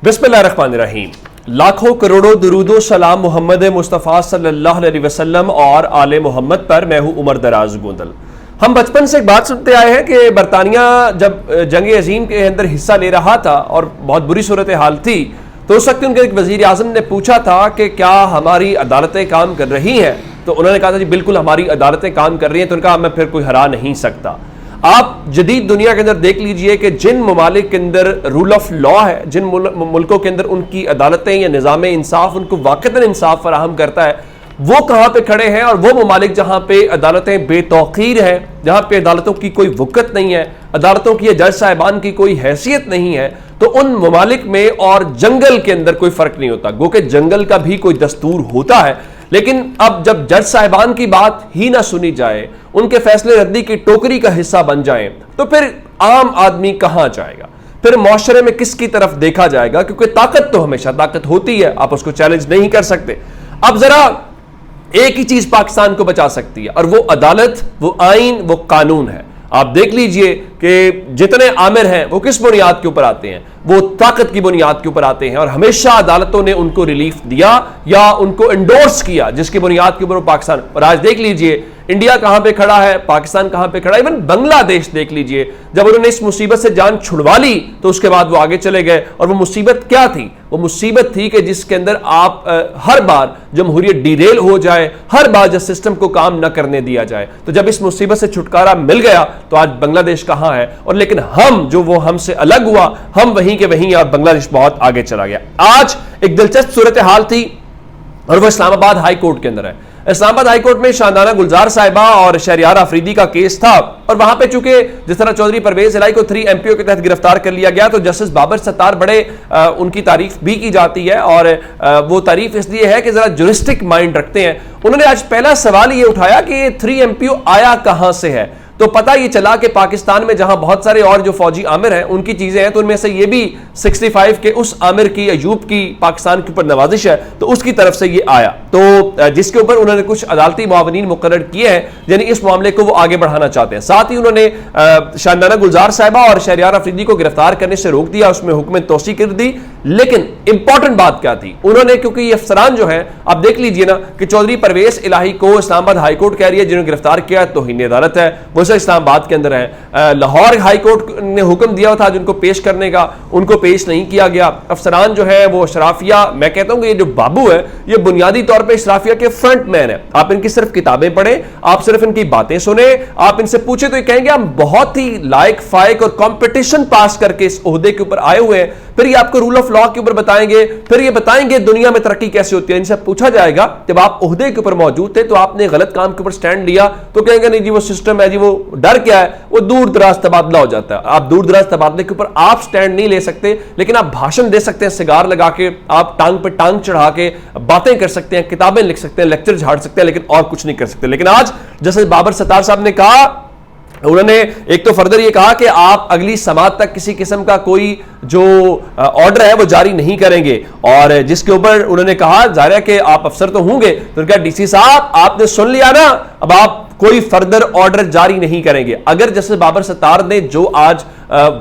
बिस्मिल्लाहिर्रहमानिर्रहीम। लाखों करोड़ों दुरूदो सलाम मोहम्मद मुस्तफ़ा सल्लल्लाहु अलैहि वसल्लम और आले मोहम्मद पर। मैं हूं उमर दराज गोंदल। हम बचपन से एक बात सुनते आए हैं कि बरतानिया जब जंग अजीम के अंदर हिस्सा ले रहा था और बहुत बुरी सूरत हाल थी, तो उस वक्त उनके एक वजीर आजम ने पूछा था कि क्या हमारी अदालतें काम कर रही हैं। तो उन्होंने कहा था जी बिल्कुल हमारी अदालतें काम कर रही हैं। तो उनका मैं फिर कोई हरा नहीं सकता। आप जदीद दुनिया के अंदर देख लीजिए कि जिन ममालिक के अंदर रूल ऑफ लॉ है, जिन मुल्कों के अंदर उनकी अदालतें या निज़ाम इंसाफ उनको वाक़तन इंसाफ फराहम करता है, वो कहाँ पे खड़े हैं। और वो ममालिक जहाँ पे अदालतें बेतौकीर हैं, जहाँ पे अदालतों की कोई वक़्त नहीं है, अदालतों की या जज साहिबान की कोई हैसियत नहीं है, तो उन ममालिक में और जंगल के अंदर कोई फ़र्क नहीं होता। गो के जंगल का भी कोई दस्तूर होता है, लेकिन अब जब जज साहिबान की बात ही ना सुनी जाए, उनके फैसले रद्दी की टोकरी का हिस्सा बन जाएं, तो फिर आम आदमी कहां जाएगा, फिर मुआशरे में किसकी तरफ देखा जाएगा। क्योंकि ताकत तो हमेशा ताकत होती है, आप उसको चैलेंज नहीं कर सकते। अब जरा एक ही चीज पाकिस्तान को बचा सकती है और वो अदालत, वो आइन, वो कानून है। आप देख लीजिए कि जितने आमिर हैं वो किस बुनियाद के ऊपर आते हैं, वो ताकत की बुनियाद के ऊपर आते हैं। और हमेशा अदालतों ने उनको रिलीफ दिया या उनको एंडोर्स किया, जिसकी बुनियाद के ऊपर वो पाकिस्तान। और आज देख लीजिए इंडिया कहां पे खड़ा है, पाकिस्तान कहां पे खड़ा है, इवन बांग्लादेश देख लीजिए। जब उन्होंने इस मुसीबत से जान छुड़वा ली तो उसके बाद वो आगे चले गए। और वो मुसीबत क्या थी? वो मुसीबत थी कि जिसके अंदर आप हर बार जमहूरियत डिरेल हो जाए, हर बार जब सिस्टम को काम न करने दिया जाए। तो जब इस मुसीबत से छुटकारा मिल गया तो आज बांग्लादेश कहां है। और लेकिन हम जो वो हमसे अलग हुआ, हम वहीं के वहीं, और बांग्लादेश बहुत आगे चला गया। आज एक दिलचस्प सूरत हाल थी और वो इस्लामाबाद हाई कोर्ट के अंदर है। इस्लामाबाद हाई कोर्ट में शाहनाना गुलजार साहिबा और शहरियार अफरीदी का केस था। और वहां पे चूंकि जिस तरह चौधरी परवेज इलाही को 3 MPO के तहत गिरफ्तार कर लिया गया, तो जस्टिस बाबर सत्तार बड़े उनकी तारीफ भी की जाती है। और वो तारीफ इसलिए है कि जरा जुरिस्टिक माइंड रखते हैं। उन्होंने आज पहला सवाल ये उठाया कि ये 3 MPO आया कहां से है। तो पता ये चला कि पाकिस्तान में जहां बहुत सारे और जो फौजी आमिर हैं उनकी चीजें हैं, तो उनमें से ये भी 65 के उस आमिर की, अयूब की पाकिस्तान के ऊपर नवाजिश है, तो उसकी तरफ से ये आया। तो जिसके ऊपर उन्होंने कुछ अदालती मुआवनीन मुकर्रर किए हैं, यानी इस मामले को वो आगे बढ़ाना चाहते हैं। साथ ही उन्होंने शाहनाना गुलजार साहिबा और शहरियार अफरीदी को गिरफ्तार करने से रोक दिया, उसमें हुक्म तोसी कर दी। लेकिन इंपॉर्टेंट बात क्या थी, उन्होंने, क्योंकि ये अफसरान जो है, आप देख लीजिए ना कि चौधरी परवेज इलाही को इस्लामाबाद हाई कोर्ट कह रही है जिन्होंने गिरफ्तार किया तौहीन अदालत है, वो इस्लामाबाद के अंदर है। लाहौर हाई कोर्ट ने हुक्म दिया था जिनको पेश करने का, उनको पेश नहीं किया गया। अफसरान जो है वो अशराफिया, मैं कहता हूं कि ये जो बाबू है ये बुनियादी तौर पे अशराफिया के फ्रंट मैन है। आप इनकी सिर्फ किताबें पढ़ें, आप सिर्फ इनकी बातें सुने, आप इनसे पूछे तो ये कहेंगे हम बहुत ही लायक फायक और कंपटीशन पास करके इस ओहदे के ऊपर आए हुए हैं। फिर ये आपको रूल ऑफ लॉ के ऊपर बताएंगे, फिर ये बताएंगे दुनिया में तरक्की कैसे होती है। इनसे पूछा जाएगा जब आप ओहदे के ऊपर मौजूद थे तो आपने गलत काम के ऊपर स्टैंड लिया, तो कहेंगे नहीं जी वो सिस्टम है जी, वो डर क्या है, वो दूर दराज तबादला हो जाता है। आप दूर दराज तबादले के ऊपर आप स्टैंड नहीं ले सकते, लेकिन आप भाषण दे सकते हैं, सिगार लगा के, आप टांग पे टांग चढ़ा के बातें कर सकते हैं, किताबें लिख सकते हैं, लेक्चर झाड़ सकते हैं, लेकिन और कुछ नहीं कर सकते। लेकिन आज जैसे बाबर सत्तार साहब ने कहा, उन्होंने एक तो फर्दर ये कहा कि आप अगली समात तक किसी किस्म का कोई जो ऑर्डर है वो जारी नहीं करेंगे। और जिसके ऊपर उन्होंने कहा, जाहिर है कि आप अफसर तो होंगे, तो उन्होंने कहा डीसी साहब आपने सुन लिया ना, अब आप कोई फर्दर ऑर्डर जारी नहीं करेंगे। अगर जैसे बाबर सत्तार ने जो आज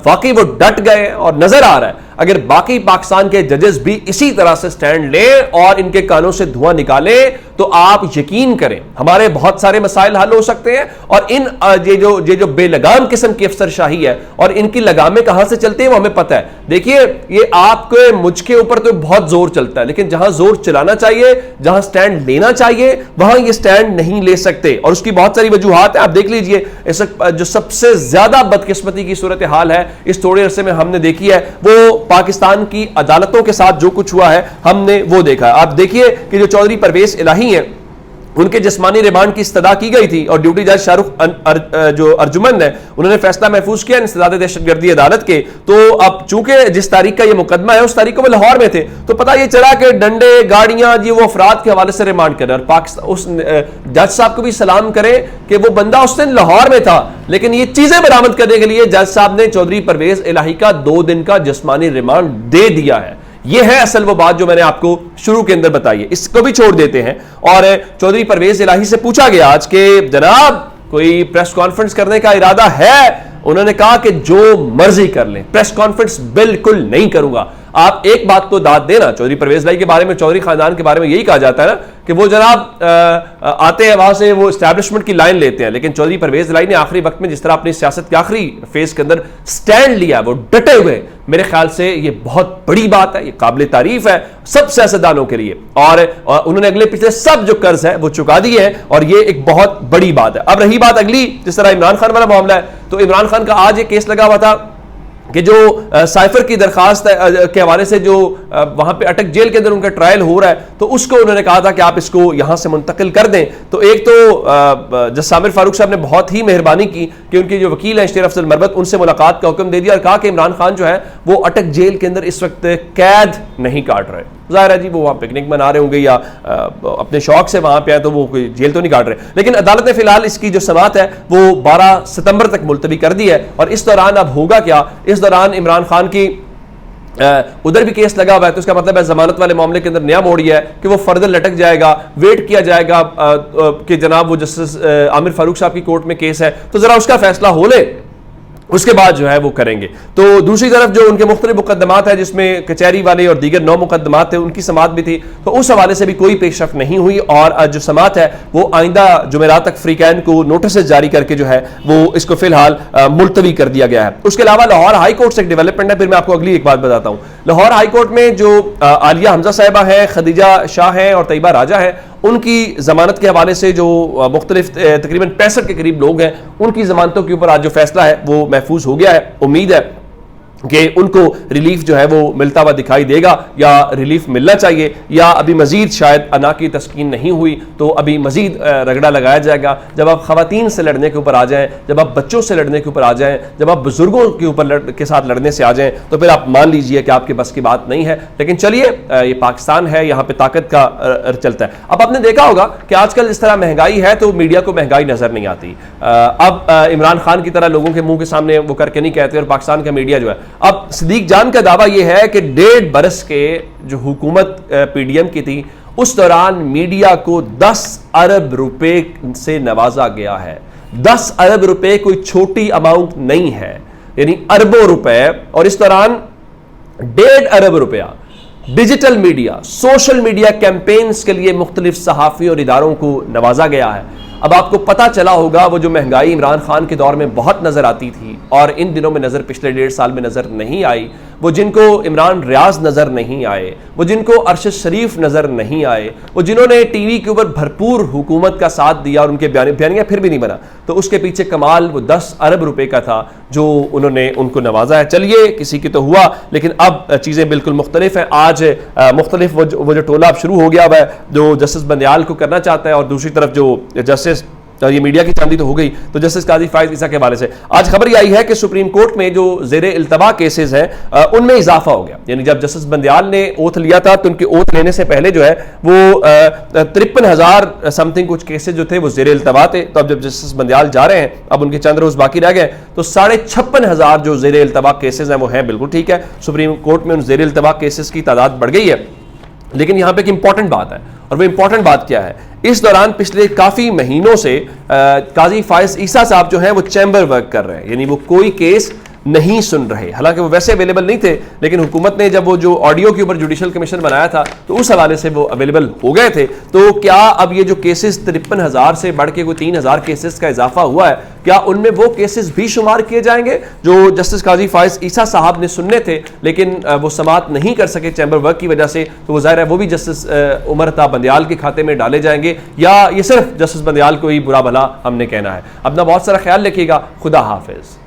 वाकई वो डट गए और नजर आ रहा है, अगर बाकी पाकिस्तान के जजेस भी इसी तरह से स्टैंड लें और इनके कानों से धुआं निकालें, तो आप यकीन करें हमारे बहुत सारे मसाइल हल हो सकते हैं। और इन ये जो बेलगाम किस्म की अफसरशाही है और इनकी लगामें कहां से चलती है वो हमें पता है। देखिए ये आपके मुझके ऊपर तो बहुत जोर चलता है, लेकिन जहां जोर चलाना चाहिए, जहां स्टैंड लेना चाहिए, वहां ये स्टैंड नहीं ले सकते। और उसकी बहुत सारी वजूहात है। आप देख लीजिए इस जो सबसे ज्यादा बदकिस्मती की सूरत हाल है इस थोड़े अरसे में हमने देखी है, वो पाकिस्तान की अदालतों के साथ जो कुछ हुआ है हमने वो देखा है। आप देखिए कि जो चौधरी परवेज इलाही हैं, उनके जिस्मानी रिमांड की इस्तदा की गई थी और ड्यूटी जज शाहरुख जो अर्जुमन है उन्होंने फैसला महफूज किया इंसदाद दहशतगर्दी अदालत के। तो अब चूंकि जिस तारीख का ये मुकदमा है उस तारीख को वो लाहौर में थे, तो पता ये चला कि डंडे गाड़ियां जी वो अफराद के हवाले से रिमांड कर रहे हैं। और पाकिस्तान उस जज साहब को भी सलाम करें कि वो बंदा उस दिन लाहौर में था, लेकिन ये चीजें बरामद करने के लिए जज साहब ने चौधरी परवेज इलाही का 2 दिन का जिस्मानी रिमांड दे दिया है। यह है असल वो बात जो मैंने आपको शुरू के अंदर बताई है। इसको भी छोड़ देते हैं। और चौधरी परवेज इलाही से पूछा गया आज के जनाब कोई प्रेस कॉन्फ्रेंस करने का इरादा है? उन्होंने कहा कि जो मर्जी कर लें, प्रेस कॉन्फ्रेंस बिल्कुल नहीं करूंगा। आप एक बात तो दाद देना, चौधरी परवेज लाई के बारे में, चौधरी खानदान के बारे में यही कहा जाता है ना कि वो जनाब आते हैं वहां से वो एस्टैब्लिशमेंट की लाइन लेते हैं, लेकिन चौधरी परवेज लाई ने आखिरी वक्त में जिस तरह अपनी सियासत के आखिरी फेज के अंदर स्टैंड लिया, वो डटे हुए, मेरे ख्याल से ये बहुत बड़ी बात है, ये काबिल तारीफ है सब सियासतदानों के लिए। और उन्होंने अगले पिछले सब जो कर्ज है वो चुका दिए हैं और ये एक बहुत बड़ी बात है। अब रही बात अगली, जिस तरह इमरान खान वाला मामला है, तो इमरान खान का आज ये केस लगा हुआ था कि जो साइफर की दरखास्त के हवाले से जो वहां पे अटक जेल के अंदर उनका ट्रायल हो रहा है, तो उसको उन्होंने कहा था कि आप इसको यहां से मुंतकिल कर दें। तो एक तो जज सामिर फारूक साहब ने बहुत ही मेहरबानी की कि उनके जो वकील हैं शेर अफजल मरबत, उनसे मुलाकात का हुक्म दे दिया और कहा कि इमरान खान जो है वो अटक जेल के अंदर इस वक्त कैद नहीं काट रहे। जाहिर है जी वो वहां पिकनिक मना रहे होंगे या अपने शौक से वहां पे आए, तो वो कोई जेल तो नहीं काट रहे। लेकिन अदालत ने फिलहाल इसकी जो समाअत है वो 12 सितंबर तक मुलतवी कर दी है। और इस दौरान अब होगा क्या, इस दौरान इमरान खान की उधर भी केस लगा हुआ है, तो इसका मतलब है जमानत वाले मामले के अंदर नया मोड़ यह है कि वो फर्दर लटक जाएगा, वेट किया जाएगा कि जनाब वो जस्टिस आमिर फारूक साहब की कोर्ट में केस है तो जरा उसका फैसला हो ले, उसके बाद जो है वो करेंगे। तो दूसरी तरफ जो उनके मुख्तलिफ मुकदमात है जिसमें कचहरी वाले और दीगर 9 मुकदमात थे, उनकी समाअत भी थी, तो उस हवाले से भी कोई पेशरफ नहीं हुई और जो समाअत है वो आइंदा जुमेरात तक फ्रीकैन को नोटिस जारी करके जो है वो इसको फिलहाल मुलतवी कर दिया गया है। उसके अलावा लाहौर हाई कोर्ट से एक डेवलपमेंट है, फिर मैं आपको अगली एक बात बताता हूँ। लाहौर हाई कोर्ट में जो आलिया हमजा साहिबा है, खदीजा शाह है और तैयबा राजा है, उनकी जमानत के हवाले से जो मुख्तलिफ तकरीबन 65 के करीब लोग हैं, उनकी जमानतों के ऊपर आज जो फैसला है वो महफूज हो गया है। उम्मीद है कि उनको रिलीफ जो है वो मिलता हुआ दिखाई देगा या रिलीफ मिलना चाहिए, या अभी मजीद शायद अना की तस्कीन नहीं हुई तो अभी मजीद रगड़ा लगाया जाएगा। जब आप खवातीन से लड़ने के ऊपर आ जाएं, जब आप बच्चों से लड़ने के ऊपर आ जाएं, जब आप बुजुर्गों के ऊपर के साथ लड़ने से आ जाएं, तो फिर आप मान लीजिए कि आपके बस की बात नहीं है। लेकिन चलिए, ये पाकिस्तान है, यहाँ पे ताकत का चलता है। अब आपने देखा होगा कि आजकल इस तरह महंगाई है तो मीडिया को महंगाई नजर नहीं आती। अब इमरान खान की तरह लोगों के मुंह के सामने वो करके नहीं कहते, और पाकिस्तान का मीडिया जो है, अब सिद्दीक जान का दावा यह है कि 1.5 बरस के जो हुकूमत पीडीएम की थी उस दौरान मीडिया को 10 अरब रुपए से नवाजा गया है। 10 अरब रुपए कोई छोटी अमाउंट नहीं है, यानी अरबों रुपए। और इस दौरान 1.5 अरब रुपया digital media, social media campaigns के लिए मुख्तलिफ सहाफ़ी और इदारों को नवाजा गया है। अब आपको पता चला होगा वो जो महंगाई इमरान खान के दौर में बहुत नजर आती थी और इन दिनों में नजर पिछले 1.5 साल में नजर नहीं आई, वो जिनको इमरान रियाज नजर नहीं आए, वो जिनको अरशद शरीफ नजर नहीं आए, वो जिन्होंने टीवी के ऊपर भरपूर हुकूमत का साथ दिया और उनके बयानियां फिर भी नहीं बना, तो उसके पीछे कमाल वो 10 अरब रुपए का था जो उन्होंने उनको नवाजा है। चलिए, किसी की तो हुआ, लेकिन अब चीजें बिल्कुल मुख्तलिफ हैं। आज मुख्तलिफ वो जो टोला अब शुरू हो गया है जो जस्टिस बंदयाल को करना चाहता है, और दूसरी तरफ जो जस्टिस, ये मीडिया की चांदी तो हो गई, तो जस्टिस काजी फायज ईसा के हवाले से आज खबर यह आई है कि सुप्रीम कोर्ट में जो ज़ेरे इल्तबा केसेस हैं उनमें इजाफा हो गया। यानी जब जस्टिस बंदयाल ने ओथ लिया था तो उनके ओथ लेने से पहले जो है वो 53,000 समथिंग कुछ केसेस जो थे वो ज़ेरे इल्तबा थे। तो अब जब जस्टिस बंदयाल जा रहे हैं, अब उनके चंद रोज बाकी रह गए, तो 56,500 जो ज़ेरे इल्तबा केसेस हैं वो हैं। बिल्कुल ठीक है, सुप्रीम कोर्ट में उन ज़ेरे इल्तबा केसेस की तादाद बढ़ गई है। लेकिन यहां पे एक इंपॉर्टेंट बात है, और वो इंपॉर्टेंट बात क्या है, इस दौरान पिछले काफी महीनों से काजी फायज ईसा साहब जो हैं वो चैम्बर वर्क कर रहे हैं, यानी वो कोई केस नहीं सुन रहे। हालांकि वो वैसे अवेलेबल नहीं थे, लेकिन हुकूमत ने जब वो जो ऑडियो के ऊपर जुडिशल कमीशन बनाया था तो उस हवाले से वो अवेलेबल हो गए थे। तो क्या अब ये जो केसेस 53,000 से बढ़ के कोई 3,000 केसेस का इजाफा हुआ है, क्या उनमें वो केसेस भी शुमार किए जाएंगे जो जस्टिस काजी फायज ईसा साहब ने सुनने थे लेकिन वो समाअत नहीं कर सके चैम्बर वर्क की वजह से? तो वो जाहिर है वो भी जस्टिस उमर अता बंदयाल के खाते में डाले जाएंगे, या ये सिर्फ जस्टिस बंदयाल को ही बुरा भला हमने कहना है? अपना बहुत सारा ख्याल रखिएगा। खुदा हाफिज।